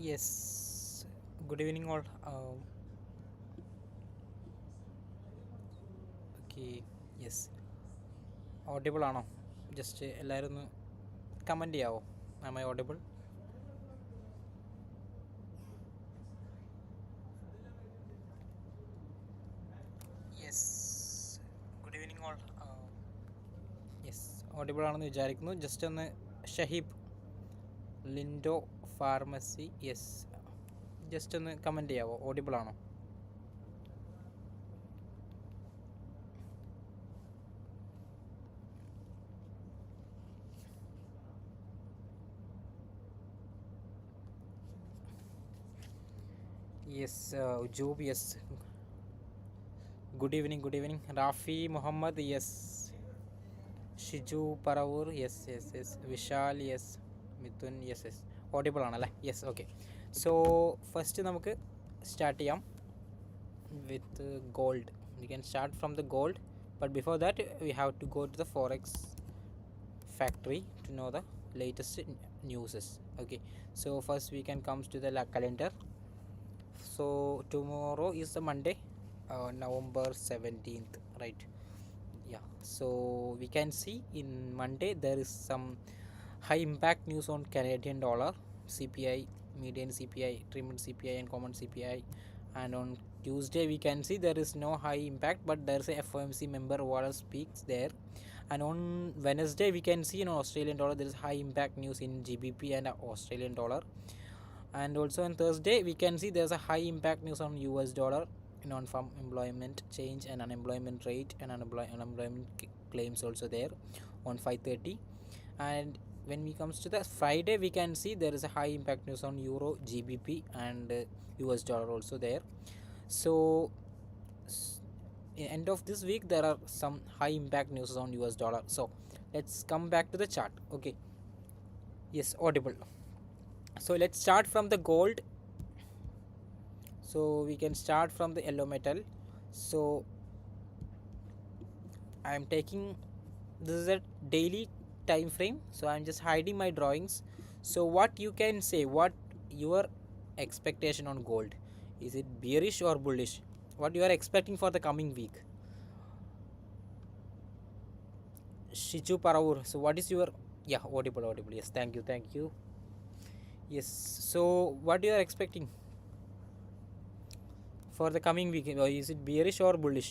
Yes, good evening all. Okay, yes, audible ആണോ? Just എല്ലാവരും ഒന്ന് comment ചെയ്യാവോ? Am I audible? Yes, good evening all. Yes, audible ആണെന്ന് വിചാരിക്കുന്നു. Just ഒന്ന് Shaheeb Lindo pharmacy yes just ഒന്ന് comment ചെയ്യാവോ? ഓഡിബിൾ ആണോ? Yes Joob yes good evening Rafi Muhammad yes Shiju Paravur yes Vishal yes Mithun yes audible ആണല്ലേ? Yes okay. സോ ഫസ്റ്റ് നമുക്ക് സ്റ്റാർട്ട് ചെയ്യാം with gold. We can start from the gold, but before that we have to go to the forex factory to know the latest newses. Okay, so first we can comes to the calendar. So tomorrow is the Monday, November 17th, right? Yeah, so we can see in Monday there is some high impact news on Canadian dollar, CPI, median CPI, 3-month CPI and common CPI. And on Tuesday we can see there is no high impact, but there is a FOMC member what speaks there. And on Wednesday we can see in Australian dollar there is high impact news in GBP and Australian dollar. And also on Thursday we can see there's a high impact news on US dollar, non-farm employment change and unemployment rate and unemployment claims also there on 5:30. And when we comes to the Friday we can see there is a high impact news on Euro, GBP and US dollar also there. So end of this week there are some high impact news on US dollar. So let's come back to the chart. Okay, yes, audible. So let's start from the gold. So we can start from the yellow metal. So I am taking, this is a daily time frame, so I'm just hiding my drawings. So what you can say, what your expectation on gold, is it bearish or bullish? What you are expecting for the coming week? Shiju Paravur, so what is your, yeah, audible, yes, thank you. Yes, so what you are expecting for the coming week? Is it bearish or bullish?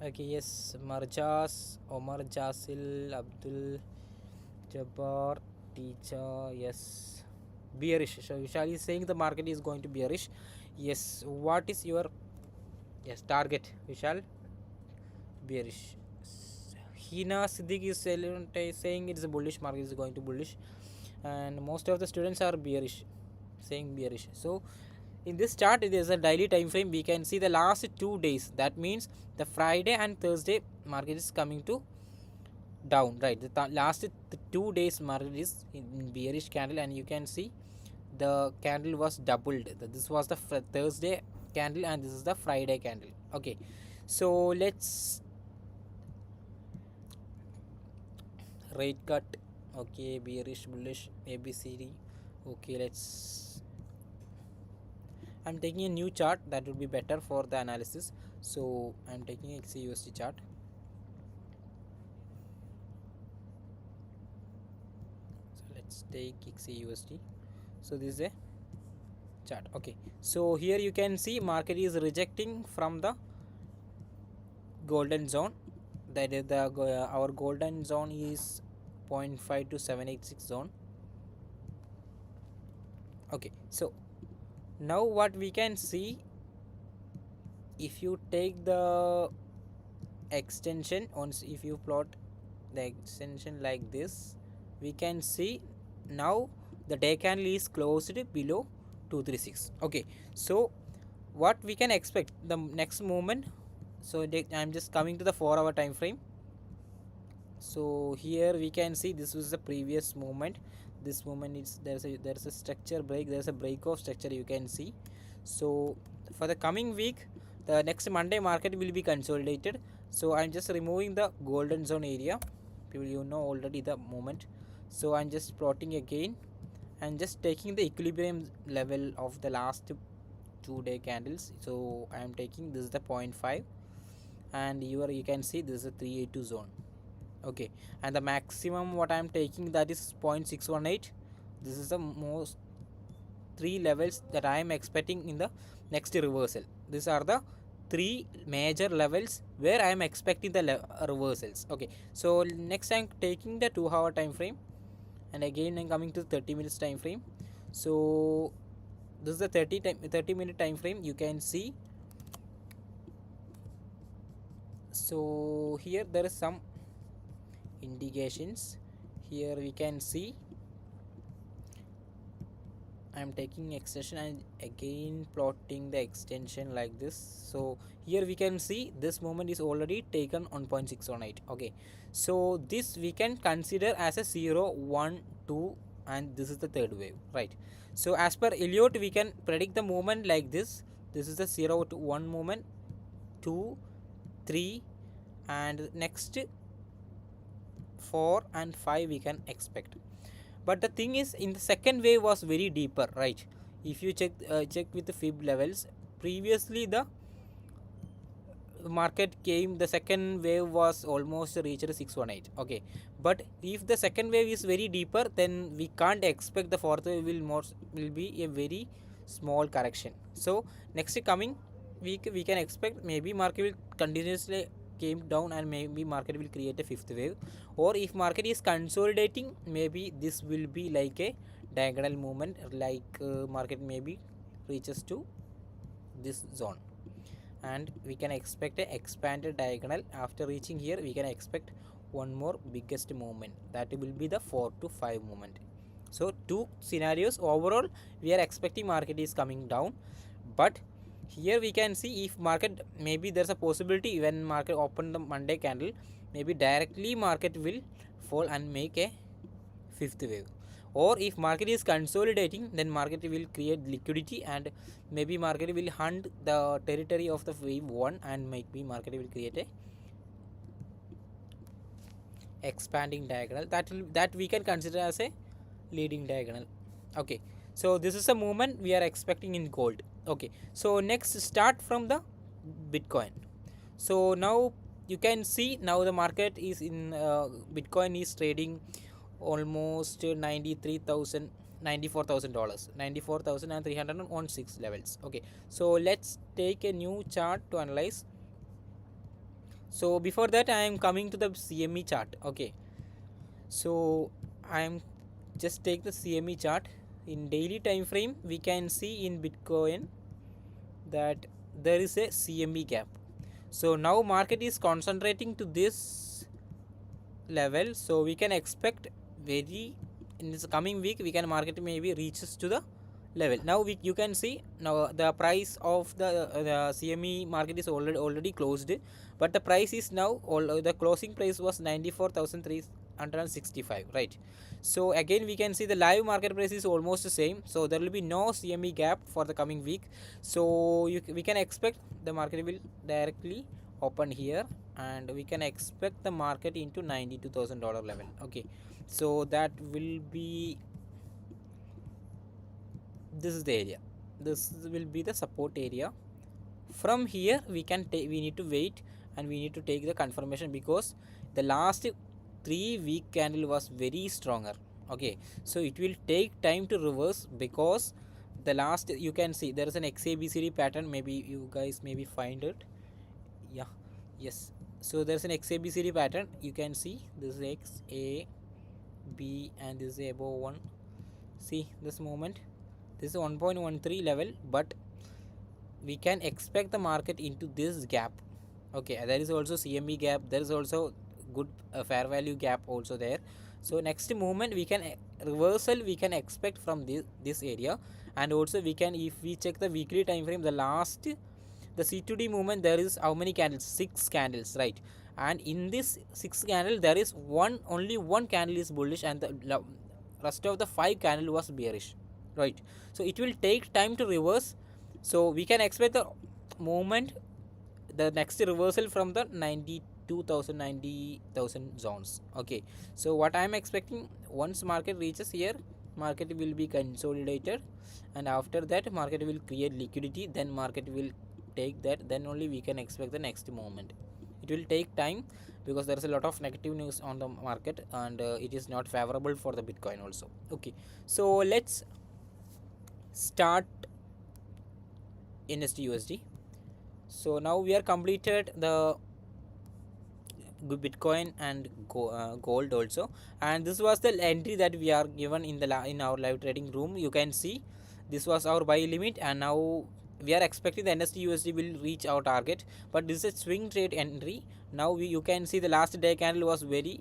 Okay, yes, Marjas, Omar Jasil, Abdul Jabbar, teacher, yes, bearish. So Vishal is saying the market is going to be bearish. Yes, what is your, yes, target, Vishal? Bearish. Hina Siddiq is saying it is a bullish, market is going to bullish, and most of the students are bearish, saying bearish. So in this chart it is a daily time frame. We can see the last 2 days, that means the Friday and Thursday market is coming to down, right? The last 2 days market is in bearish candle, and you can see the candle was doubled. This was the Thursday candle and this is the Friday candle. Okay, so let's rate cut. Okay, bearish, bullish, ABCD. Okay, let's, I'm taking a new chart that would be better for the analysis. So I'm taking XAUUSD chart. So let's take XAUUSD. So this is a chart. Okay, so here you can see market is rejecting from the golden zone. That is the our golden zone is 0.5 to 786 zone. Okay, so now what we can see, if you take the extension on, if you plot the extension like this, we can see now the day candle is closed below 236. Okay, so what we can expect the next movement? So I'm just coming to the 4-hour time frame. So here we can see this was the previous movement. This movement is, there's a structure break, there's a break of structure, you can see. So for the coming week, the next Monday market will be consolidated. So I'm just removing the golden zone area. People, you know already the movement. So I'm just plotting again and just taking the equilibrium level of the last 2-day candles. So I'm taking this is the 0.5, and you can see this is a 382 zone. Okay, and the maximum what I'm taking, that is 0.618. This is the most 3 levels that I am expecting in the next reversal. These are the 3 major levels where I am expecting the reversals. Okay, so next I'm taking the 2-hour time frame, and again I'm coming to 30 minutes time frame. So this is the 30-minute time frame. You can see, so here there is some indications. Here we can see I am taking extension and again plotting the extension like this. So here we can see this moment is already taken on 0.618. Okay, so this we can consider as a 0, 1, 2, and this is the third wave, right? So as per Elliott, we can predict the movement like this. This is the 0 to 1 movement, 2, 3, and next 4 and 5 we can expect. But the thing is, in the second wave was very deeper, right? If you check with the fib levels, previously the market came, the second wave was almost reached 618. Okay, but if the second wave is very deeper, then we can't expect the fourth wave will be a very small correction. So next coming week we can expect maybe market will continuously came down, and maybe market will create a fifth wave, or if market is consolidating, maybe this will be like a diagonal movement, like market maybe reaches to this zone, and we can expect a expanded diagonal. After reaching here, we can expect one more biggest movement, that will be the 4 to 5 movement. So 2 scenarios overall we are expecting market is coming down, but here we can see if market, maybe there's a possibility when market open the Monday candle, maybe directly market will fall and make a fifth wave, or if market is consolidating, then market will create liquidity, and maybe market will hunt the territory of the wave 1, and maybe market will create a expanding diagonal, that we can consider as a leading diagonal. Okay, so this is a movement we are expecting in gold. Okay, so next start from the Bitcoin. So now you can see, now the market is in Bitcoin is trading almost $93,000, $94,000, $94,316 levels. Okay, so let's take a new chart to analyze. So before that, I am coming to the CME chart. Okay, so I am just take the CME chart. In daily time frame, we can see in Bitcoin that there is a CME gap. So now market is concentrating to this level, so we can expect very in this coming week we can market maybe reaches to the level. Now you can see, now the price of the CME market is already closed, but the price is now the closing price was 94,365, right? So again we can see the live market price is almost the same, so there will be no CME gap for the coming week. So we can expect the market will directly open here, and we can expect the market into $92,000 level. Okay, so that will be, this is the area, this will be the support area. From here we need to wait, and we need to take the confirmation, because the last 3-week candle was very stronger. Okay, so it will take time to reverse, because the last, you can see there is an XABCD pattern, maybe you guys maybe find it. Yeah, yes, so there's an XABCD pattern, you can see this is X, A, B, and this is above 1. See this moment, this is 1.13 level, but we can expect the market into this gap. Okay, there is also CME gap, there is also good fair value gap also there. So next movement we can reversal we can expect from this area, and also we can, if we check the weekly time frame, the last, the C2D movement, there is how many candles, 6 candles, right? And in this 6 candle there is only one candle is bullish, and the rest of the 5 candle was bearish, right? So it will take time to reverse, so we can expect the movement, the next reversal from the 92,000 90,000 zones. Okay, so what I am expecting, once market reaches here, market will be consolidated, and after that market will create liquidity, then market will take that, then only we can expect the next movement. It will take time because there is a lot of negative news on the market, and it is not favorable for the Bitcoin also. Okay, so let's start NSD USD. So now we are completed the Bitcoin and gold also, and this was the entry that we are given in the in our live trading room. You can see this was our buy limit, and now we are expecting the NSD USD will reach our target, but this is a swing trade entry. Now you can see the last day candle was very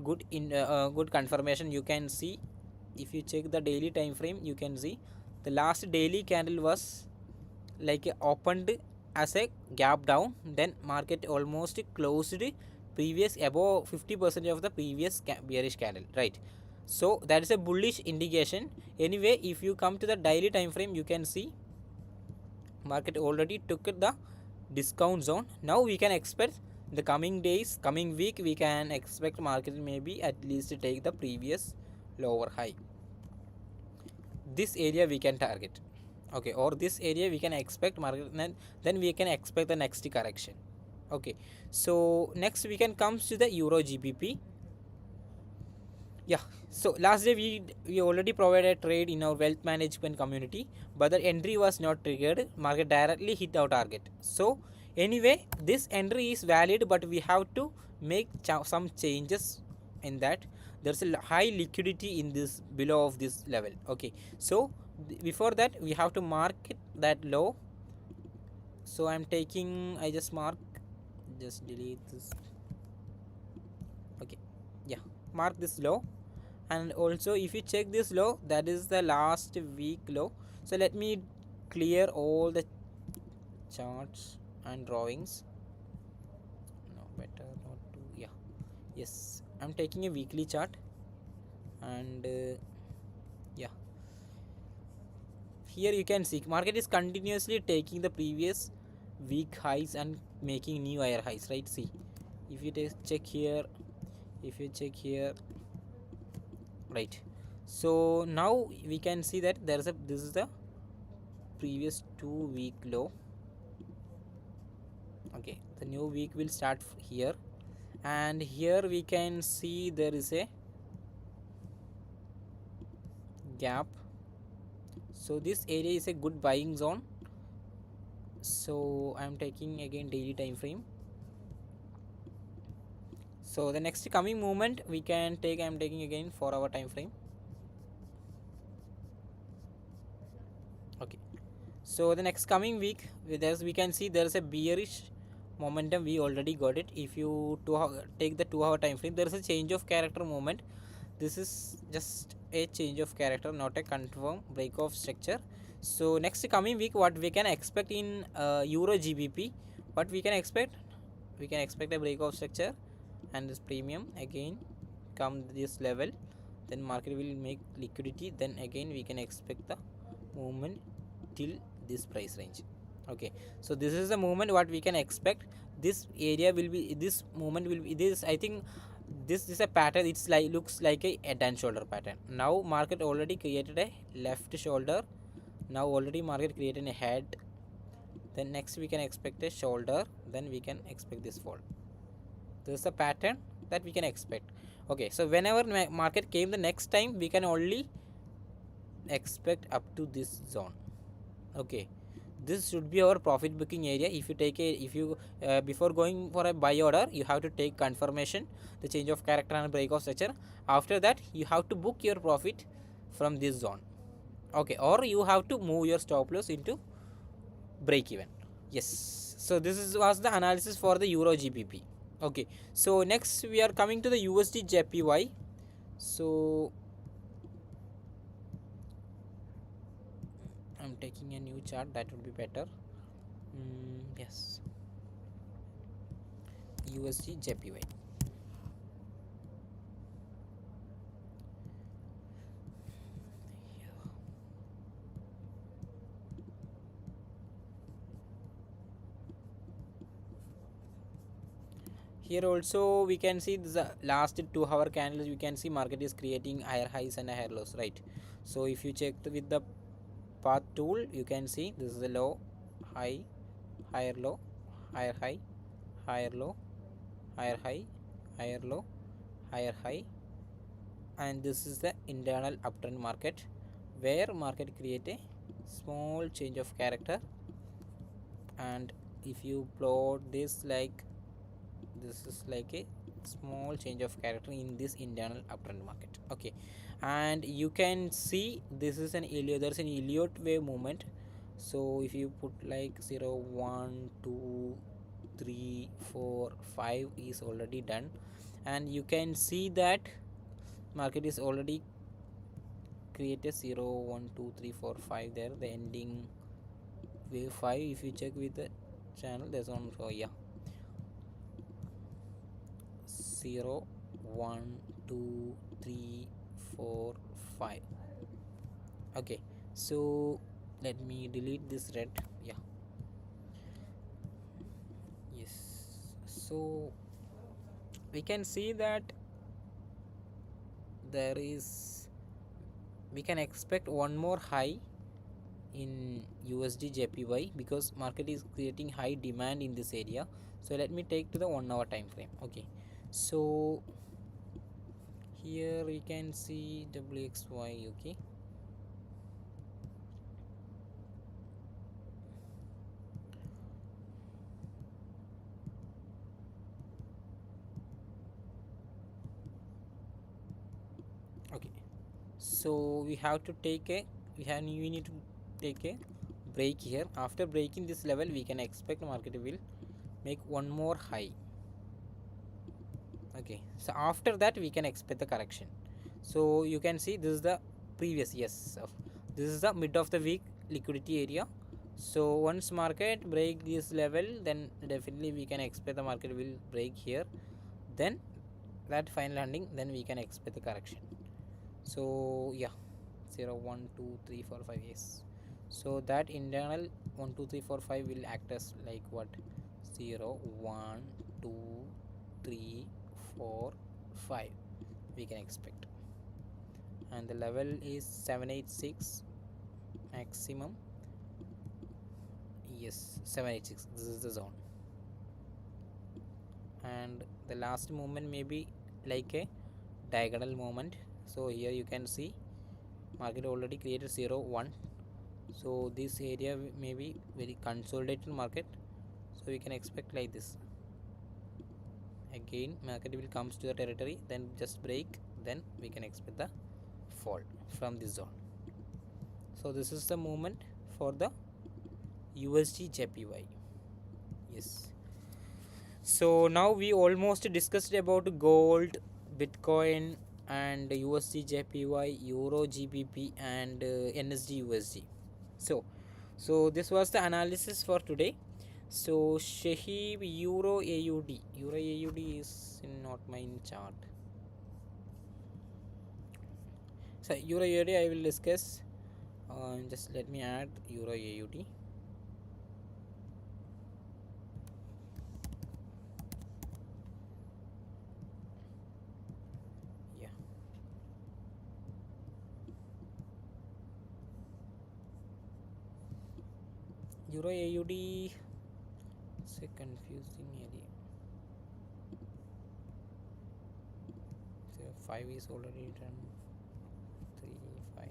good in good confirmation. You can see, if you check the daily time frame, you can see the last daily candle was like opened as a gap down, then market almost closed previous above 50% of the previous bearish candle, right? So that is a bullish indication. Anyway, if you come to the daily time frame, you can see market already took the discount zone. Now we can expect the coming days, coming week, we can expect market maybe at least take the previous lower high. This area we can target, okay, or this area we can expect market, then we can expect the next correction. Okay, so next we can come to the Euro GBP. Yeah, so last day we already provided trade in our wealth management community, but the entry was not triggered, market directly hit our target. So anyway, this entry is valid, but we have to make some changes in that. There's a high liquidity in this below of this level. Okay, so before that we have to mark that low. So I'm taking, I just mark, just delete this. Okay, yeah, mark this low. And also if you check this low, that is the last week low. So let me clear all the charts and drawings. No, better not to. Yeah, yes, I'm taking a weekly chart, and yeah, here you can see market is continuously taking the previous week highs and making new higher highs, right? See, if you check here, if you check here, right? So now we can see that there is a, this is the previous 2-week low. Okay, the new week will start here, and here we can see there is a gap. So this area is a good buying zone. So I'm taking again daily time frame. So the next coming movement we can take, I'm taking again 4-hour time frame. Okay, so the next coming week, we can see there is a bearish momentum, we already got it. If you take the 2-hour time frame, there is a change of character movement. This is just a change of character, not a confirm break of structure. So next coming week, what we can expect in Euro GBP, what we can expect, we can expect a break of structure, and this premium again come this level, then market will make liquidity, then again we can expect the movement till this price range. Okay, so this is the movement what we can expect. This area will be, this movement will be this, I think this is a pattern. It's like, looks like a head and shoulder pattern. Now market already created a left shoulder, now already market created a head, then next we can expect a shoulder, then we can expect this fall. This is a pattern that we can expect. Okay, so whenever market came the next time, we can only expect up to this zone. Okay, this should be our profit booking area. If you take a, if you before going for a buy order, you have to take confirmation, the change of character and break of structure. After that you have to book your profit from this zone. Okay, or you have to move your stop loss into break even. Yes, so this was the analysis for the Euro GBP. Okay, so next we are coming to the USDJPY. So I'm taking a new chart, that would be better. Yes, USDJPY. Here also we can see the last 2 hour candles, we can see market is creating higher highs and higher lows, right? So if you check with the path tool, you can see this is a low, high, higher low, higher high, higher low, higher high, higher low, higher high, and this is the internal uptrend market, where market create a small change of character. And if you plot this, like this is like a small change of character in this internal uptrend market. Okay, and you can see this is an Elliott, there's an Elliott wave movement. So if you put like 0 1 2 3 4 5 is already done, and you can see that market is already created 0 1 2 3 4 5 there, the ending wave 5. If you check with the channel, there's one. So yeah, 0 1 2 3 4 5. Okay, so let me delete this red. Yeah, yes. So we can see that there is, we can expect one more high in USDJPY, because market is creating high demand in this area. So let me take to the 1 hour time frame. Okay, so here we can see WXY. Okay, okay, so we have to take a, we need to take a break here. After breaking this level, we can expect market will make one more high. Okay, so after that we can expect the correction. So you can see this is the previous, yes, this is the mid of the week liquidity area. So once market break this level, then definitely we can expect the market will break here, then that final landing, then we can expect the correction. So yeah, 0 1 2 3 4 5, yes. So that internal 1 2 3 4 5 will act as like what, 0 1 2 3 4 5 we can expect, and the level is 786 maximum. Yes, 786, this is the zone. And the last movement may be like a diagonal movement. So here you can see market already created 0 1, so this area may be very consolidated market. So we can expect like this. Again market will comes to the territory, then just break, then we can expect the fall from this zone. So this is the movement for the USDJPY. Yes, so now we almost discussed about gold, Bitcoin, and USDJPY, Euro GBP, and NSD USD. So this was the analysis for today. So Shahib, Euro AUD is not my chart. So Euro AUD I will discuss. Just let me add Euro AUD. Yeah. Euro AUD is a confusing area. So 5 is already done. 3 5.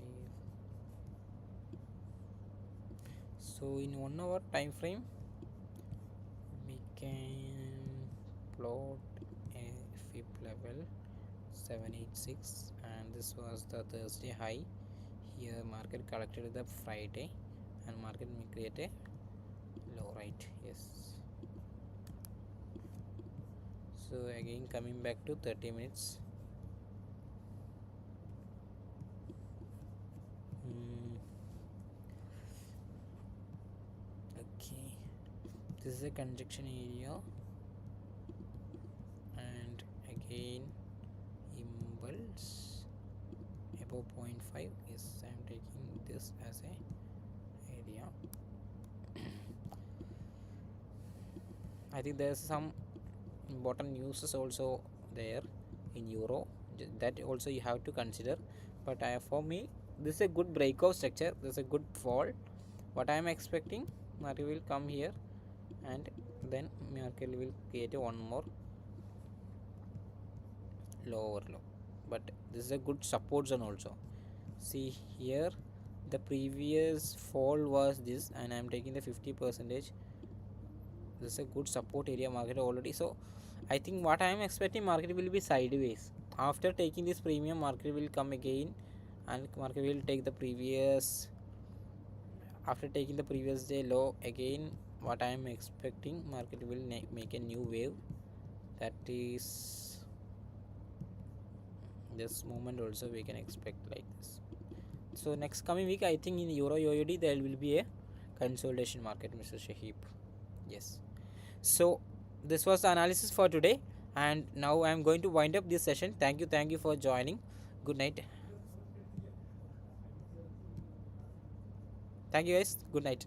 So in 1 hour time frame, we can plot a fib level 786, and this was the Thursday high. Here market collected the Friday, and market may create a low, right? Yes. So again coming back to 30 minutes. Okay, this is a conjunction area, and again impulse above 0.5. Yes, I am taking this as a area. I think there's some important news is also there in euro, that also you have to consider. But for me, this is a good breakout structure, this is a good fall. What I am expecting, market will come here and then market will create a one more lower low, but this is a good support zone also. See here, the previous fall was this, and I am taking the 50%. This is a good support area market already. So I think what I am expecting, market will be sideways. After taking this premium, market will come again and market will take the previous, after taking the previous day low again. What I am expecting, market will make a new wave, that is this moment also we can expect like this. So next coming week, I think in euro USD there will be a consolidation market, Mr. Shahib. Yes. So this was the analysis for today, and now I am going to wind up this session. Thank you for joining. Good night. Thank you guys. Good night.